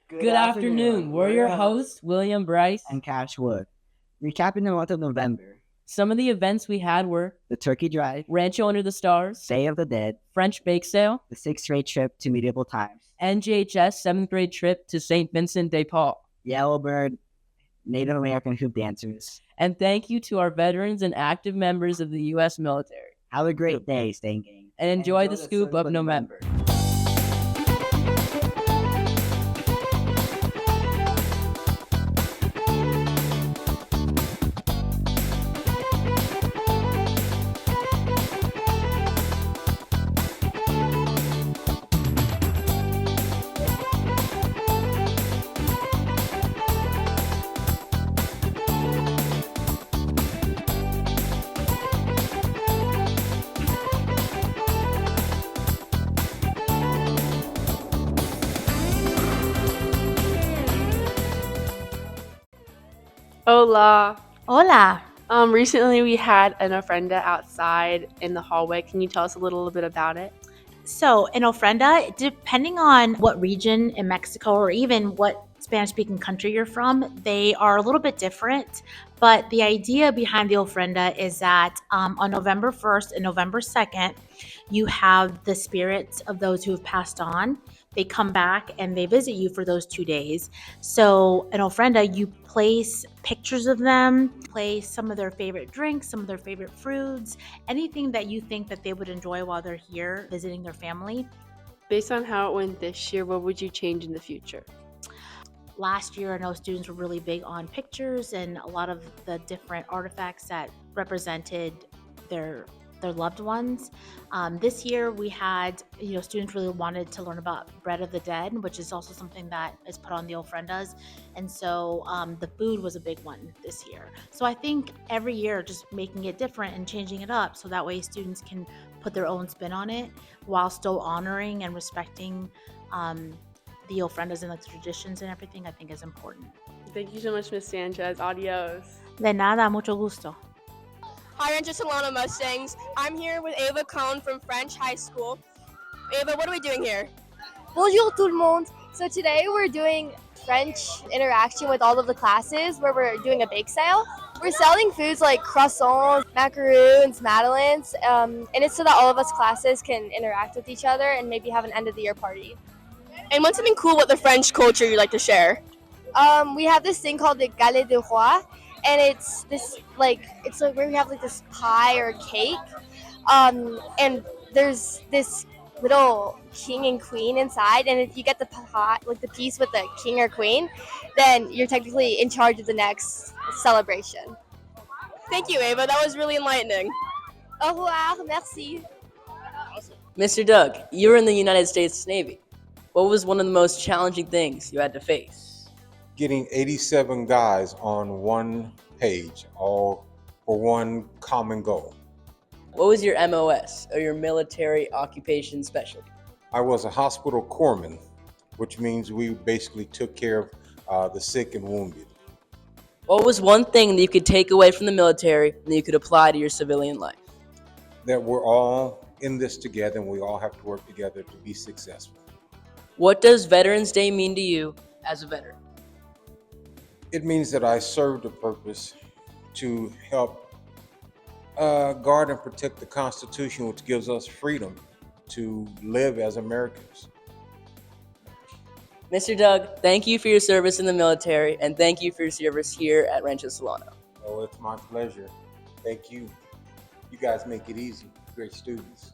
Good afternoon. We're your hosts, William Bryce and Cash Wood. Recapping the month of November, Some of the events we had were the Turkey Drive, Rancho Under the Stars, Day of the Dead, French Bake Sale, the 6th grade trip to medieval times, NJHS 7th grade trip to St. Vincent de Paul. Yellowbird, Native American Hoop Dancers. And thank you to our veterans and active members of the U.S. military. Have a great day, staying gang. And enjoy the scoop of November. Hola. Hola. Recently we had an ofrenda outside in the hallway. Can you tell us a little bit about it? So, an ofrenda, depending on what region in Mexico or even what Spanish-speaking country you're from, they are a little bit different. But the idea behind the ofrenda is that on November 1st and November 2nd, you have the spirits of those who have passed on. They come back and they visit you for those 2 days. So an ofrenda, you place pictures of them, place some of their favorite drinks, some of their favorite fruits, anything that you think that they would enjoy while they're here visiting their family. Based on how it went this year, what would you change in the future? Last year, I know students were really big on pictures and a lot of the different artifacts that represented their loved ones. This year, we had, students really wanted to learn about Bread of the Dead, which is also something that is put on the ofrendas. And so the food was a big one this year. So I think every year, just making it different and changing it up so that way students can put their own spin on it while still honoring and respecting the ofrendas and the traditions and everything, I think is important. Thank you so much, Ms. Sanchez. Adios. De nada, mucho gusto. Hi, Rancho Solano Mustangs. I'm here with Ava Cohn from French High School. Ava, what are we doing here? Bonjour tout le monde. So today we're doing French interaction with all of the classes where we're doing a bake sale. We're selling foods like croissants, macaroons, madeleines, and it's so that all of us classes can interact with each other and maybe have an end of the year party. And what's something cool about the French culture you'd like to share? We have this thing called the galette de roi, and it's like where we have like this pie or cake, and there's this little king and queen inside, and if you get the pie, like the piece with the king or queen, then you're technically in charge of the next celebration. Thank you, Ava. That was really enlightening. Au revoir, merci. Mr. Doug, you were in the United States Navy. What was one of the most challenging things you had to face? Getting 87 guys on one page, all for one common goal. What was your MOS, or your military occupation specialty? I was a hospital corpsman, which means we basically took care of the sick and wounded. What was one thing that you could take away from the military that you could apply to your civilian life? That we're all in this together and we all have to work together to be successful. What does Veterans Day mean to you as a veteran? It means that I served a purpose to help guard and protect the Constitution, which gives us freedom to live as Americans. Mr. Doug, thank you for your service in the military, and thank you for your service here at Rancho Solano. Oh, it's my pleasure. Thank you. You guys make it easy. Great students.